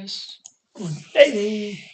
Nice. Good baby.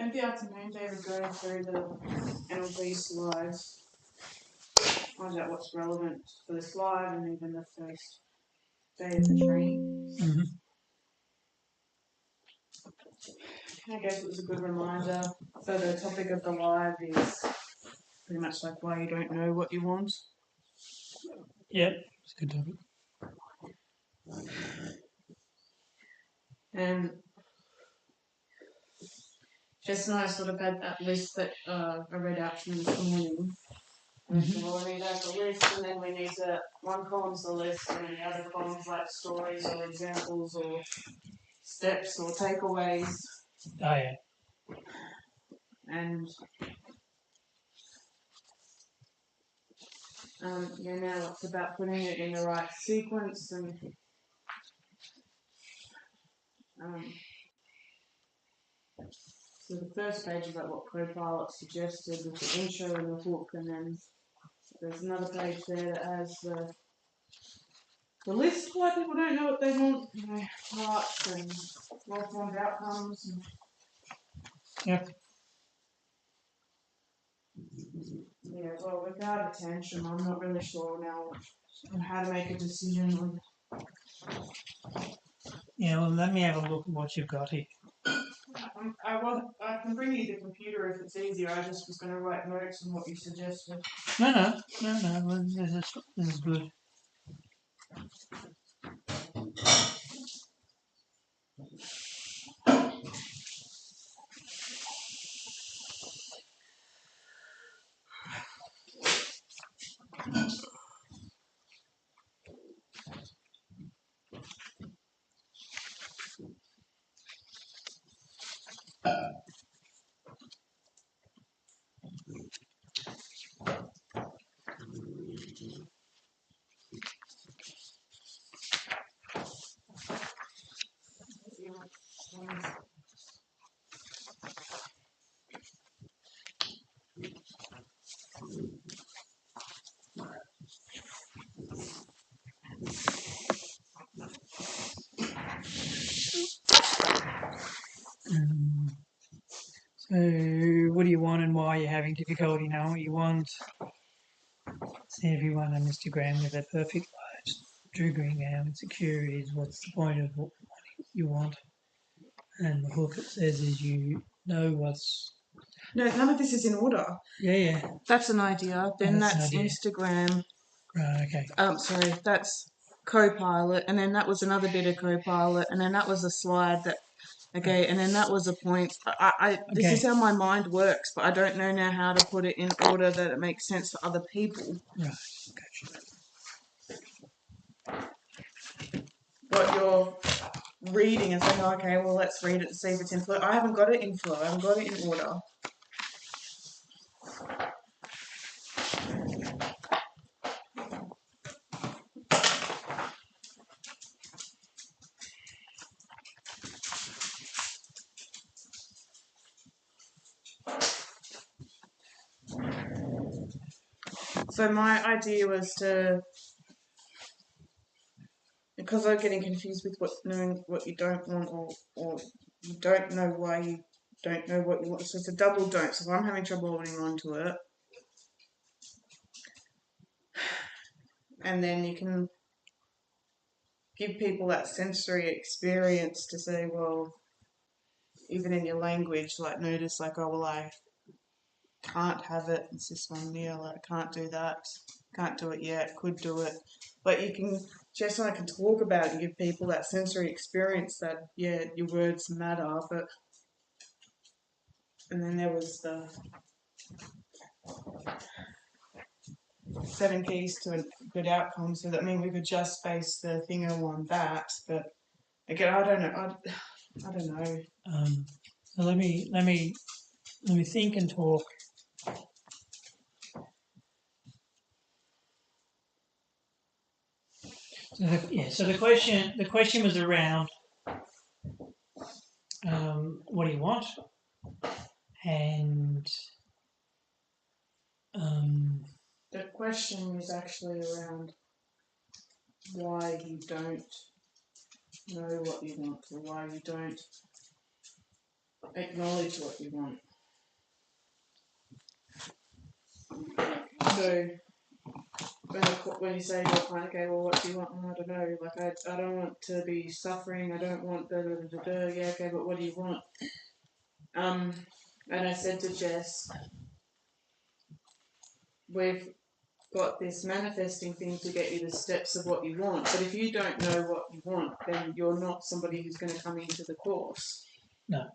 Spent the afternoon, David, going through the NLP slides. Find out what's relevant for this live and even the first day of the training. Mm-hmm. I guess it was a good reminder. So the topic of the live is pretty much like why you don't know what you want. Yep, it's a good topic. And Jess and I sort of had that list that I read out to you this morning. Mm-hmm. Well, we need to have the list, and then we need to, one column's the list, and then the other column's like stories or examples or steps or takeaways. Oh, yeah. And now it's about putting it in the right sequence. And so the first page is about what Copilot suggested with the intro and the hook, and then there's another page there that has the list why people don't know what they want, parts and well-formed outcomes. And Yep. yeah, well, without attention, I'm not really sure now on how to make a decision. Yeah, well, let me have a look at what you've got here. I can bring you the computer if it's easier. I just was going to write notes on what you suggested. No. Well, this is good. So, what do you want and why are you having difficulty knowing what you want? See everyone on Instagram with their perfect lives, triggering out insecurities. What's the point of what you want? And the hook it says is you know what's. No, none of this is in order. Yeah. That's an idea. Then that's an idea. Instagram. Right, okay. Sorry, that's Copilot, and then that was another bit of Copilot, and then that was a slide that. Okay, and then that was a point. This is how my mind works, but I don't know now how to put it in order that it makes sense for other people. Right, gotcha. What you're reading and saying, okay, well, let's read it to see if it's in flow. I haven't got it in flow. I haven't got it in order. So my idea was to, because I'm getting confused with knowing what you don't want, or you don't know why you don't know what you want. So it's a double don't. So if I'm having trouble holding on to it, and then you can give people that sensory experience to say, well, even in your language, like notice, like, oh, well, I can't have it. It's this one meal. I can't do that. Can't do it yet. Could do it. But you can, Jess and I can talk about it and give people that sensory experience that, yeah, your words matter. But, and then there was the 7 keys to a good outcome. So that means we could just base the thing on that. But again, I don't know. I don't know. So let me think and talk. So the question was around what do you want, and the question is actually around why you don't know what you want, or why you don't acknowledge what you want. So when you say to a client, okay, well, what do you want? I don't know. Like, I don't want to be suffering. I don't want da da da da. Yeah, okay, but what do you want? And I said to Jess, we've got this manifesting thing to get you the steps of what you want. But if you don't know what you want, then you're not somebody who's going to come into the course. no.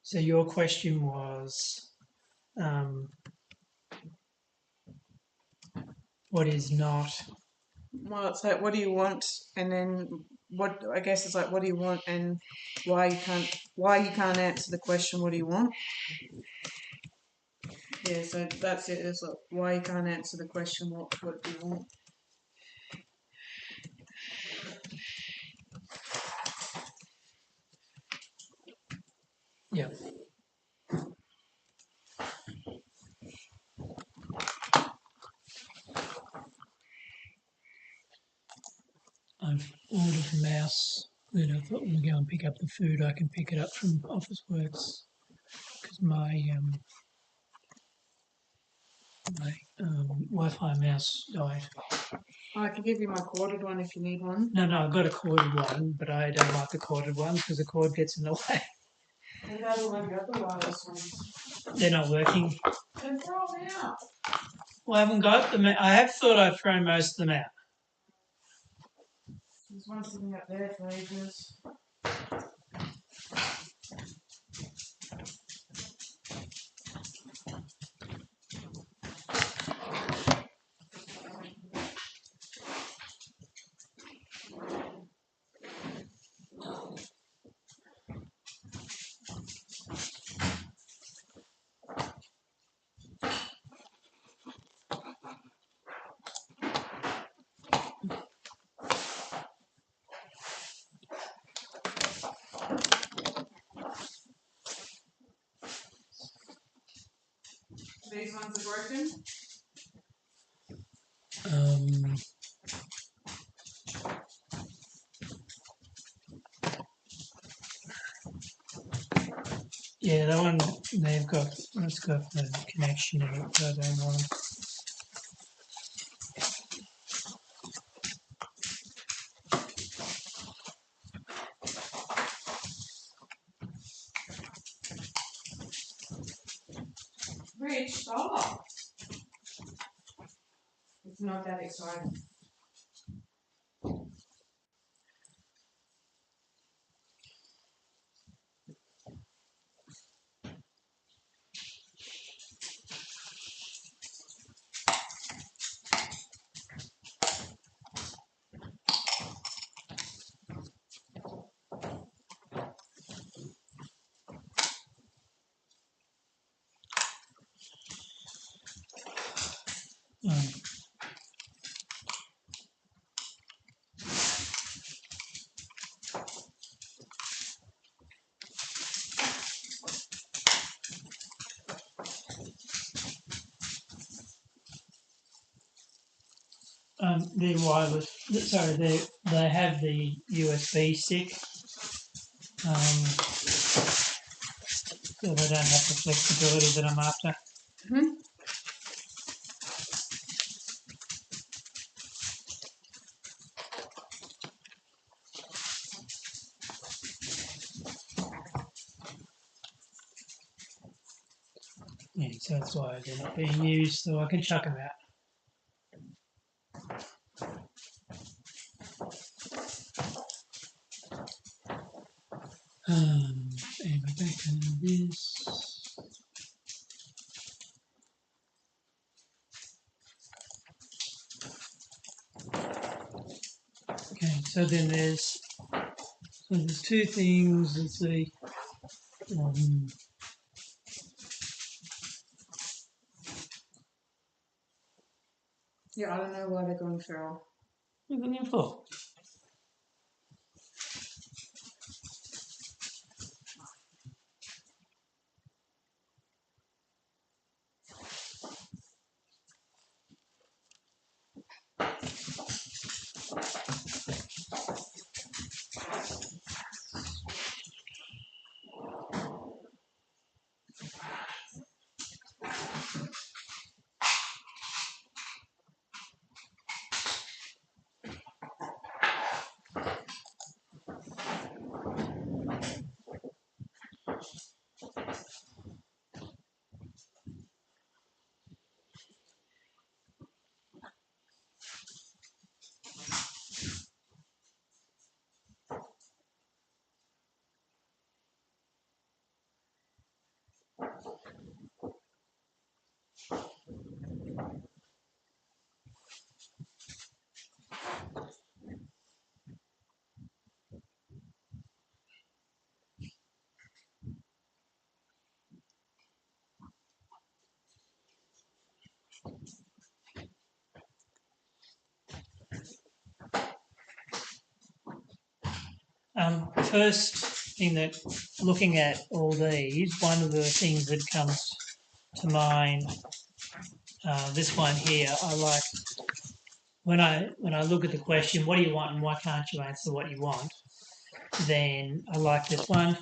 So your question was, what is not? Well, it's like, what do you want, and then what? I guess it's like, what do you want, and why you can't answer the question, what do you want? Yeah, so that's it. It's like, why you can't answer the question, what do you want? Yeah. I've ordered a mouse that I thought when we go and pick up the food, I can pick it up from Officeworks because my Wi-Fi mouse died. I can give you my corded one if you need one. No, I've got a corded one, but I don't like the corded one because the cord gets in the way. Maybe I don't have the wireless ones. They're not working. Then throw them out. Well, I haven't got them. I have thought I've thrown most of them out. There's one sitting up there for ages. These ones are broken. Yeah, that one it's got the connection in it, but I don't want. Rich, stop. It's not that exciting. They're wireless. Sorry, they have the USB stick, so they don't have the flexibility that I'm after. Hmm. Yeah, so that's why they're not being used, so I can chuck them out. Anyway, back to this. Okay, so then there's two things. Let's see. Yeah, I don't know why they're going feral. What are you looking for? First thing that, looking at all these, one of the things that comes to mind, this one here, I like when I look at the question, what do you want and why can't you answer what you want? Then I like this one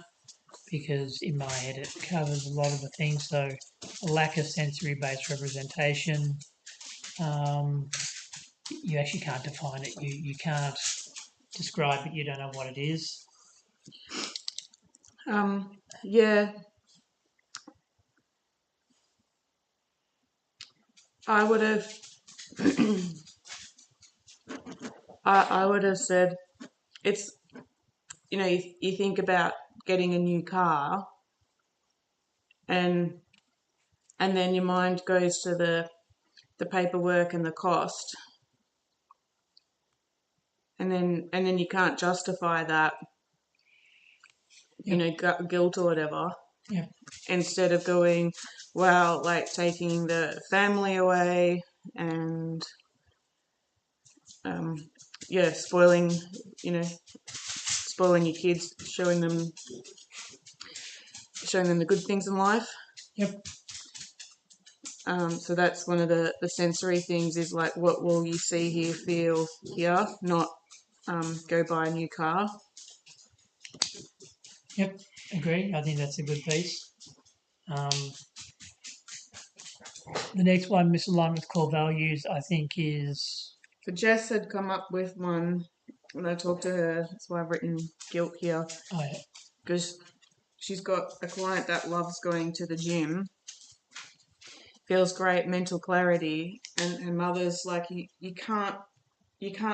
because in my head it covers a lot of the things. So a lack of sensory-based representation. You actually can't define it. You can't describe it. You don't know what it is. Yeah, I would have. I would have said it's. You think about getting a new car, and then your mind goes to the paperwork and the cost, and then you can't justify that. Yep. Guilt or whatever. Yeah. Instead of going, well, like taking the family away and spoiling, spoiling your kids, showing them the good things in life. Yep. So that's one of the sensory things is like, what will you see, hear, feel here, not go buy a new car. Yep. Agree. I think that's a good piece. The next one, misaligned with core values, I think is. So Jess had come up with one, and I talked to her. That's why I've written guilt here, because she's got a client that loves going to the gym, feels great, mental clarity, and her mother's like, you can't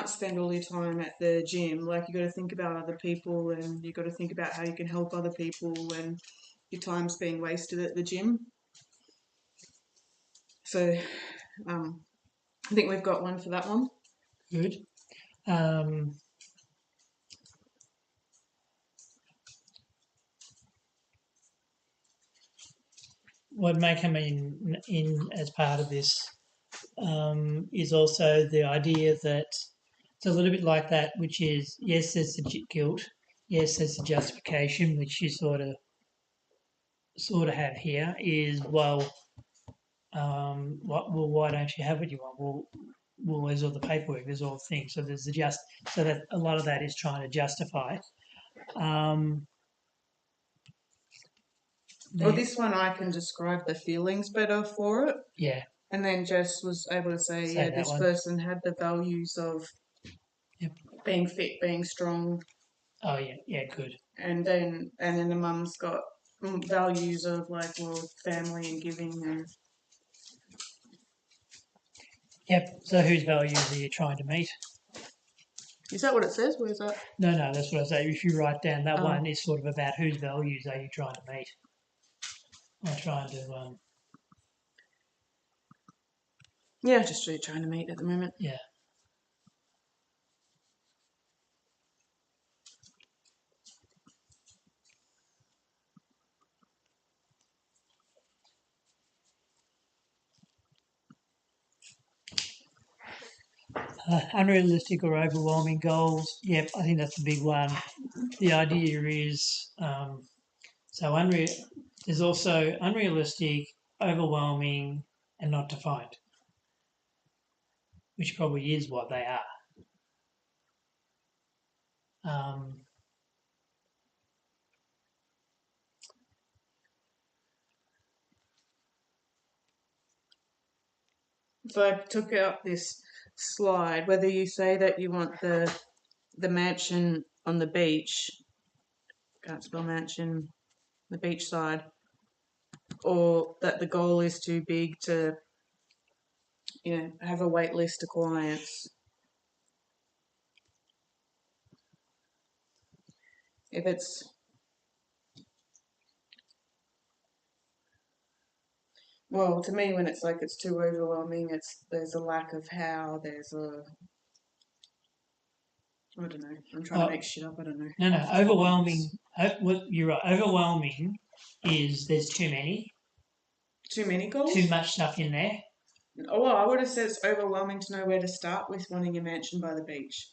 spend all your time at the gym. Like, you got to think about other people, and you got to think about how you can help other people, and your time's being wasted at the gym. So, I think we've got one for that one. Good. What may come in as part of this is also the idea that it's a little bit like that, which is, yes, there's the guilt, yes, there's the justification, which you sort of have here. Is, well, why don't you have what you want? Well, well, there's all the paperwork, there's all things. So there's so that a lot of that is trying to justify. Well, this one I can describe the feelings better for it. Yeah. And then Jess was able to say yeah, this person had the values of being fit, being strong. Oh yeah, good. And then the mum's got values of like, well, family and giving and. Yep. So whose values are you trying to meet? Is that what it says? Where's that? No, that's what I say. If you write down that one, is sort of about whose values are you trying to meet? I'm trying to. Yeah, just really trying to meet at the moment. Yeah. Unrealistic or overwhelming goals. Yep, I think that's the big one. The idea is there's also unrealistic, overwhelming, and not defined, which probably is what they are. So I took out this slide. Whether you say that you want the mansion on the beach, can't spell mansion, the beach side, or that the goal is too big to, have a wait list of clients. If it's well, to me, when it's like it's too overwhelming, there's a lack of how. I don't know. I'm trying to make shit up. I don't know. No. Overwhelming. You're right. Overwhelming is there's too many. Too many goals? Too much stuff in there. Oh, well, I would have said it's overwhelming to know where to start with wanting a mansion by the beach.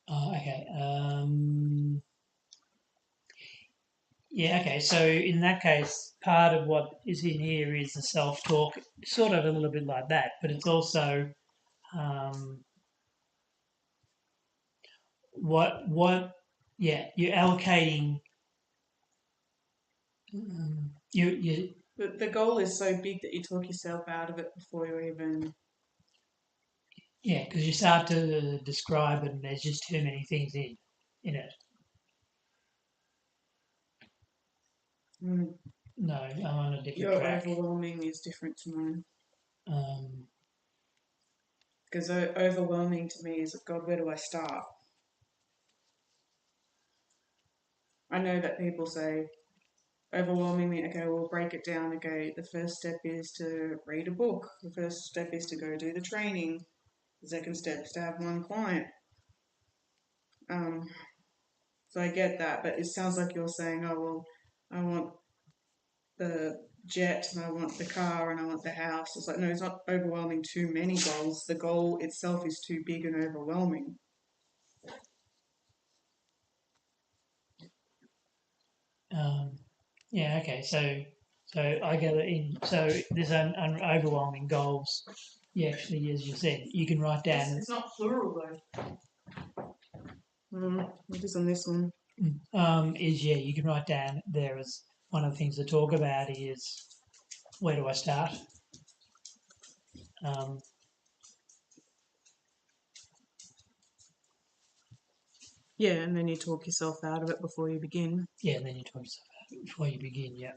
Oh, okay. Yeah, okay. So in that case, part of what is in here is the self-talk, sort of a little bit like that, but it's also you're allocating. But the goal is so big that you talk yourself out of it before you even. Yeah, because you start to describe it and there's just too many things in it. No, I'm on a different track. Your overwhelming is different to mine. Because overwhelming to me is, God, where do I start? I know that people say overwhelmingly, okay, we'll break it down. Okay, the first step is to read a book. The first step is to go do the training. The second step is to have one client. So I get that, but it sounds like you're saying, oh, well, I want the jet and I want the car and I want the house. It's like, no, it's not overwhelming too many goals. The goal itself is too big and overwhelming. Yeah, okay. So I gather in. So there's an overwhelming goals. Yeah, actually, as you said, you can write down. It's not plural though. It is on this one. You can write down there as one of the things to talk about is where do I start? Yeah, and then you talk yourself out of it before you begin. Yeah, and then you talk yourself out of it before you begin. Yeah.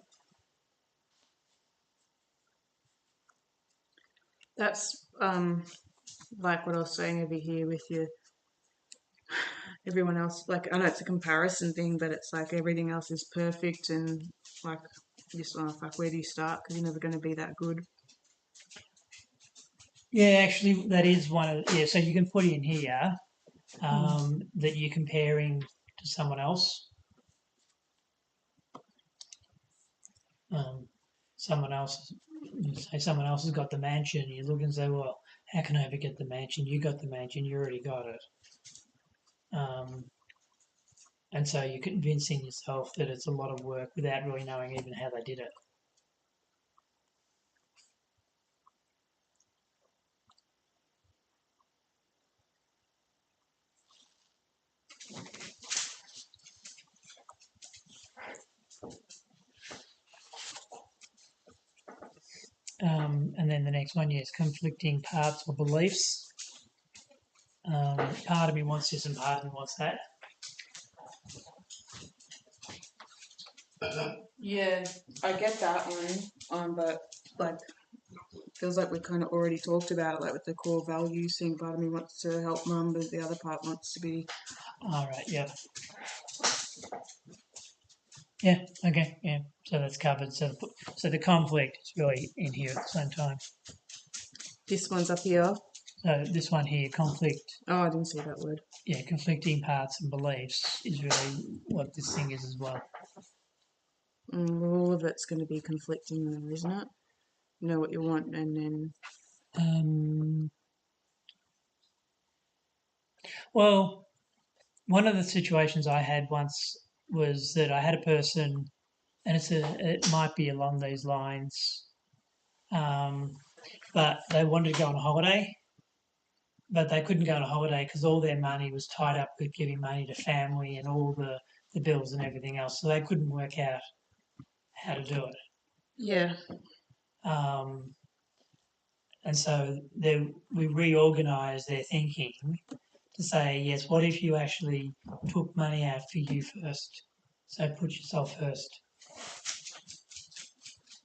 That's like what I was saying over here with you. Everyone else, like, I know it's a comparison thing, but it's like everything else is perfect, and like, just fuck, where do you start? Because you're never going to be that good. Yeah, actually, that is one of so you can put in here that you're comparing to someone else. Someone else has got the mansion, and you look and say, well, how can I ever get the mansion? You got the mansion, you already got it. And so you're convincing yourself that it's a lot of work without really knowing even how they did it. And then the next one, yes, conflicting parts or beliefs. Part of me wants this and part of me wants that. Yeah, I get that one. But like, feels like we kind of already talked about it, like with the core values thing. Part of me wants to help mum, but the other part wants to be. All right. Yep. Yeah. Okay. Yeah. So that's covered. So the conflict is really in here at the same time. This one's up here. So this one here, conflict. Oh, I didn't see that word. Yeah, conflicting parts and beliefs is really what this thing is as well. All of it's going to be conflicting, though, isn't it? You know what you want, and then. Well, one of the situations I had once was that I had a person, and it might be along these lines, but they wanted to go on a holiday, but they couldn't go on a holiday because all their money was tied up with giving money to family and all the bills and everything else, so they couldn't work out how to do it. Yeah. And so we reorganised their thinking to say, yes, what if you actually took money out for you first? So put yourself first.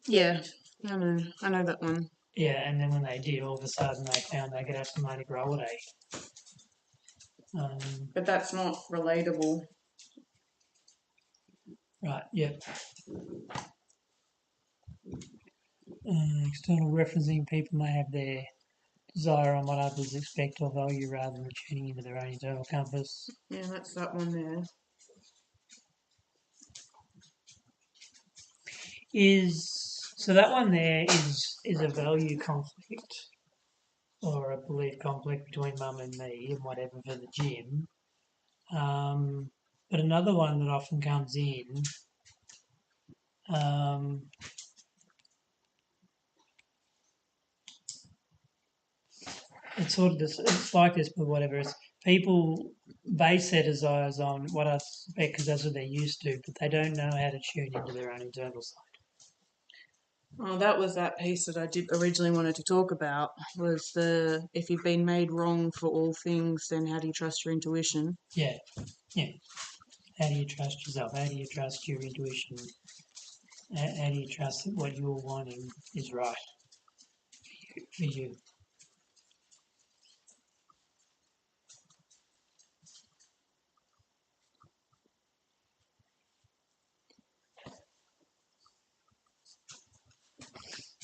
Yeah, I know that one. Yeah, and then when they did, all of a sudden they found they could have some money for a holiday. But that's not relatable. Right, yep. External referencing, people may have their desire on what others expect or value rather than tuning into their own internal compass. Yeah, that's that one there. So that one there is a value conflict or a belief conflict between mum and me and whatever for the gym. But another one that often comes in it's sort of this, it's like this, but whatever. It's people base their desires on what I suspect because that's what they're used to, but they don't know how to tune into their own internal side. Oh, that was that piece that I did originally wanted to talk about. Was the if you've been made wrong for all things, then how do you trust your intuition? Yeah, yeah. How do you trust yourself? How do you trust your intuition? How do you trust that what you're wanting is right for you?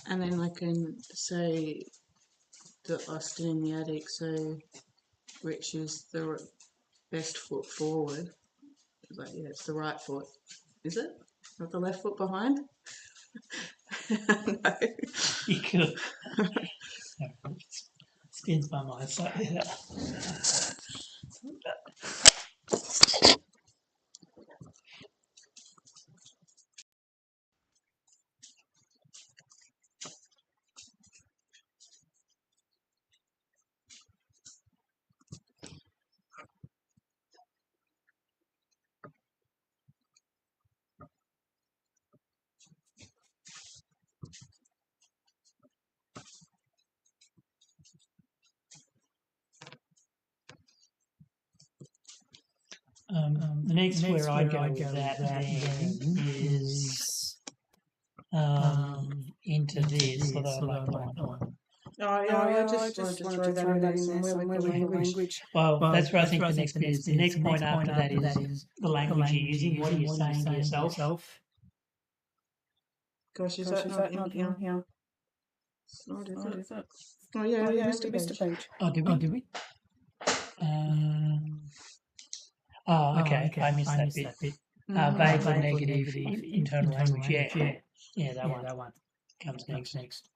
And then I can say that Austin in the attic, so which is the best foot forward. Like, yeah, it's the right foot. Is it? Not the left foot behind? No. You could. Spins my mind slightly there. The next where I go with that then is into this, although I'd like to one. Oh, yeah, I just wanted to throw that in there somewhere with the language. Well, that's where I think the next bit is. The next point after that is the language you're using. What are you saying to yourself? Gosh, is that not in here? It's not, is it? Oh, yeah, you missed a page. Oh, did we? Okay. I missed that bit. Vague or negative internal language. Yeah, that one comes next.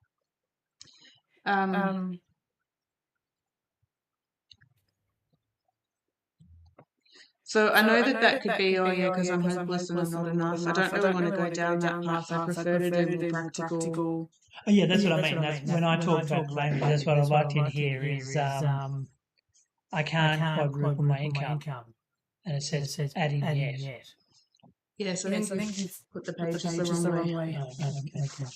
So I know that could be, oh yeah, because I'm hopeless and I'm not enough. I don't really want to go down that path. I prefer to do more practical. Oh, yeah, that's what I mean. That's when I talk about language. That's what I'd like to hear is I can't quadruple my income, and it says adding yet. Yes, I think you've put the pages the wrong way. Oh, okay.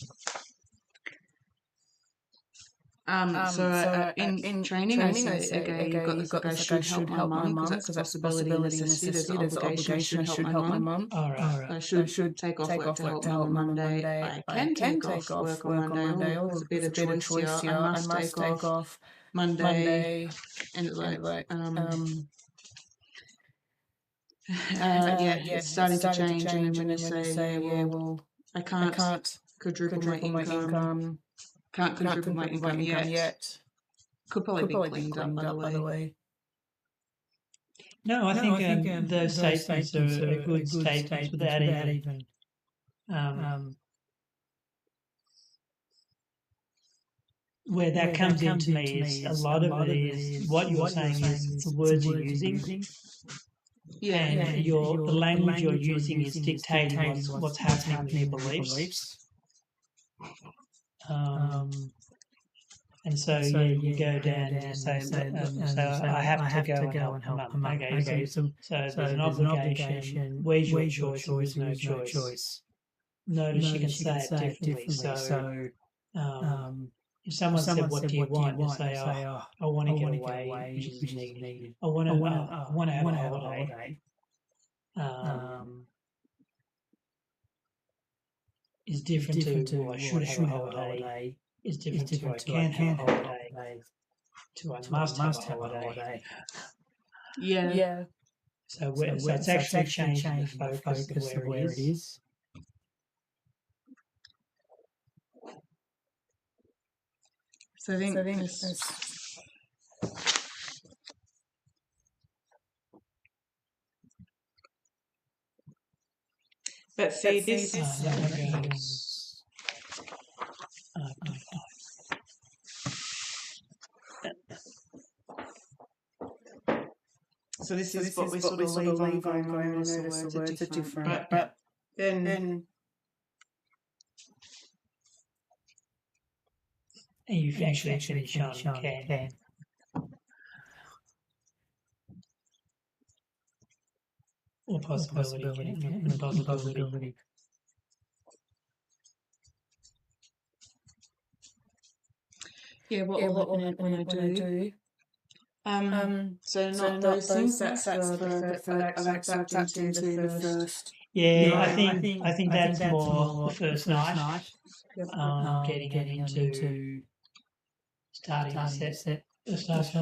In training, I say, okay, you've got this, like, I should help my mum, because that's possibility and necessity. There's obligation, I should help my mum. All right. I should take off work to help mum on Monday. I can take off work on Monday. Oh, there's a bit of choice here. I must take off Monday. And it's like, yeah, it's starting to change. And then when you say, yeah, well, I can't quadruple my income, can't quadruple my income yet. Could probably be cleaned up, by the way. No, I think those statements are good statements without even where that comes into me is a lot of it is what you're saying is the words you're using, Yeah, and the language you're using is dictating what's happening with your beliefs. And so you go down and you say, so I have to go and help the mum. Okay, so there's an obligation. Where's your choice? There is no choice. Notice you can say it differently. So if someone said, "What do you want?" you say, "Oh, I want to get away," which is negative. I want to have a holiday. Is different to, well, I should have a holiday. Is different to, I can have a holiday. To, I must have a holiday. Yeah. So it's actually changing the focus of where it is. So I think this. But see, this. That one goes. So this is what we sort of leave on going, I notice the words are different. But then And you actually finish on can. Or possibility. Yeah, what will happen when I do? So not those things. That's tapped into the first. Yeah, I think that's more the first night. Getting them into starting to set the stuff.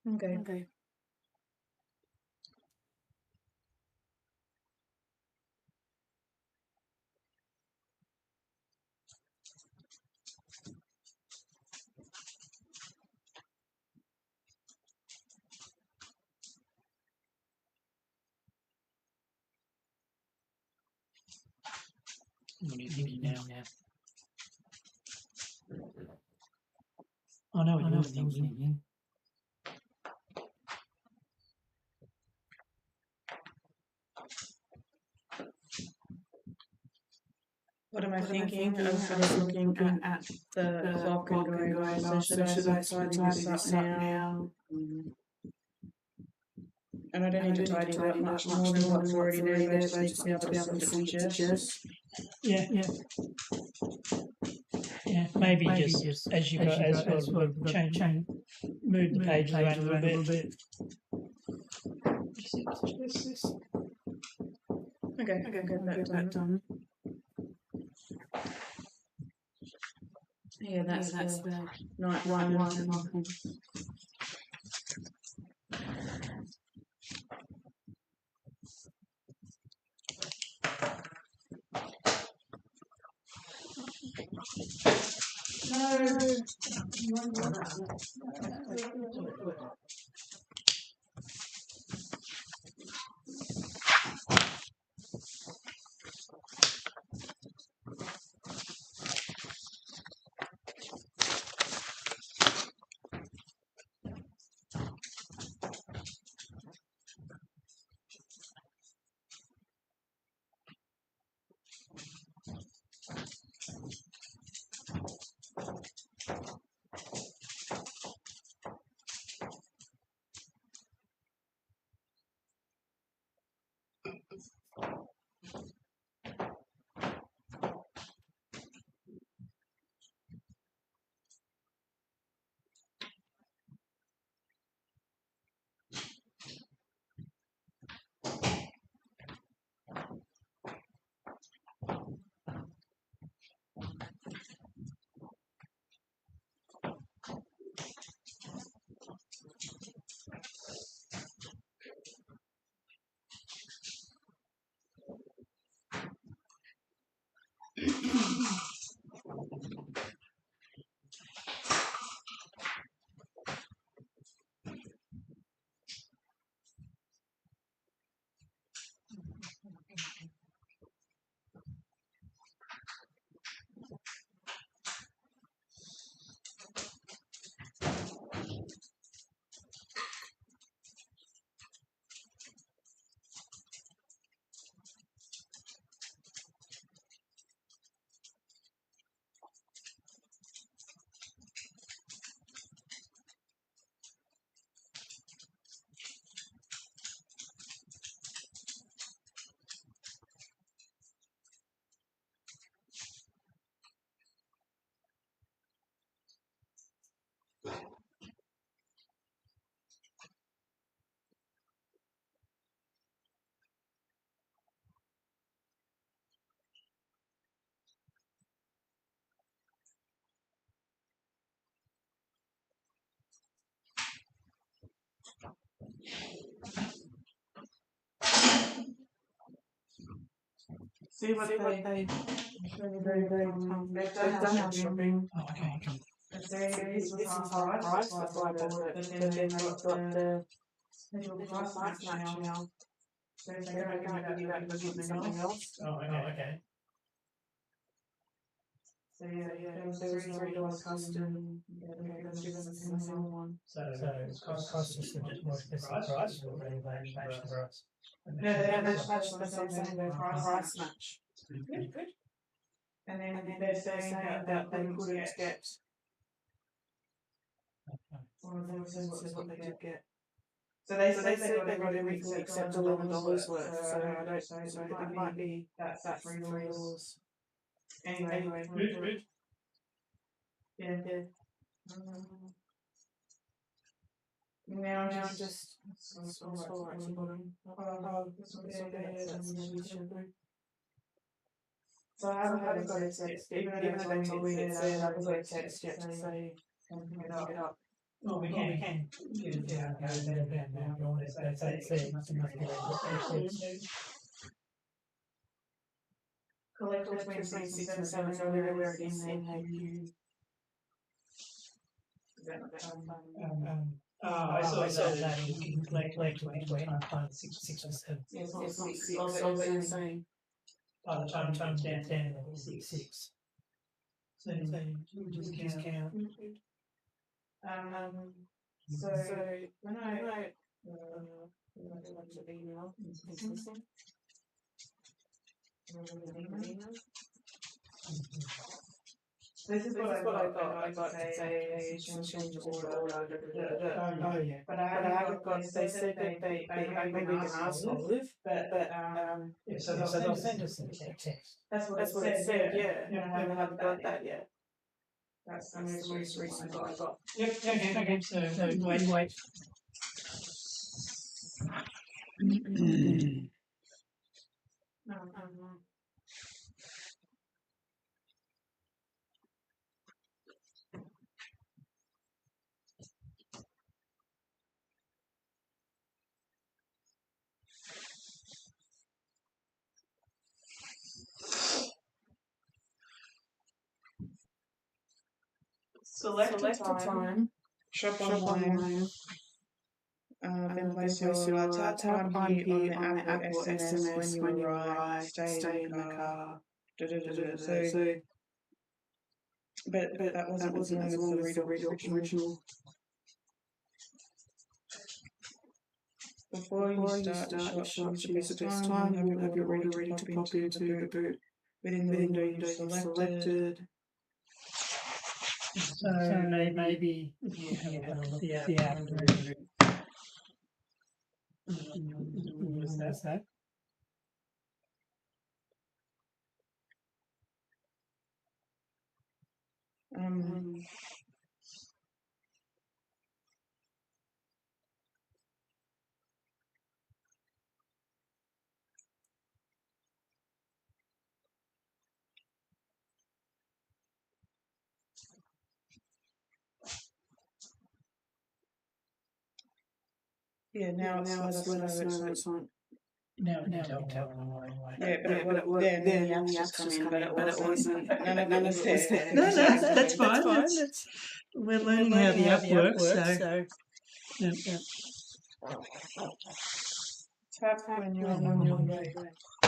Okay. What are you thinking now? I know what you're thinking. What am I thinking? I was sort of looking at the clock and going, oh, so should I tidy this up now? And I don't need to tidy it up much more than what's already there, but I just need to be able to send it to Jess. Yeah. Maybe just as you change, move the pages around a little bit. Okay, get that done. Yeah, that's the night one. See what they they've done our shopping. Oh, okay. This was half price, that's why I bought it. But then they've got the little price match now. So if they can't give you that, they'll give you something else. Oh, okay. So yeah, there was $3 custom. Okay, let's give us a single one. So it's cost us just more expensive price or they match the price? No, they match the price match. Good. And then they're saying that they couldn't get one of them says what they did get. So they said they got everything except $11 worth. So I don't. So it might be that's $3. Anyway. Good. Yeah. Now just scroll right to the bottom. This one there, that's the So I haven't got a text, even though they told me it said I haven't got a text yet to say pick it up. Well, we can. Yeah, now. Collect between 6 and 7, so where it is in HQ. I saw that you can collect between 6 or 7. It's not 6. So they're saying By the time down, it'll be 6. So just count. So when I went to the email, this is what I got. I got to say change order. Oh yeah. But I haven't got. They said that they maybe can ask Olive, but yeah, so they'll send us a text. That's what it said. Yeah. I haven't got that yet. That's the most recent one I got. Yep. Okay. So wait. Select a time. Shop online. Then place your tap IP on the Apple SMS when you arrive. Stay in the car. So, but that wasn't as long as the original. Before you start your shop, choose the best time. Have your order ready to pop into the boot within the window you selected. So maybe you have a look at the app. What's that? Yeah, now it's let us know it's on. Now tell them. Yeah, but then the app's just come in, but it wasn't. None of it there. No, that's fine. We're learning how the app works. So yeah. Tap when you're on your way.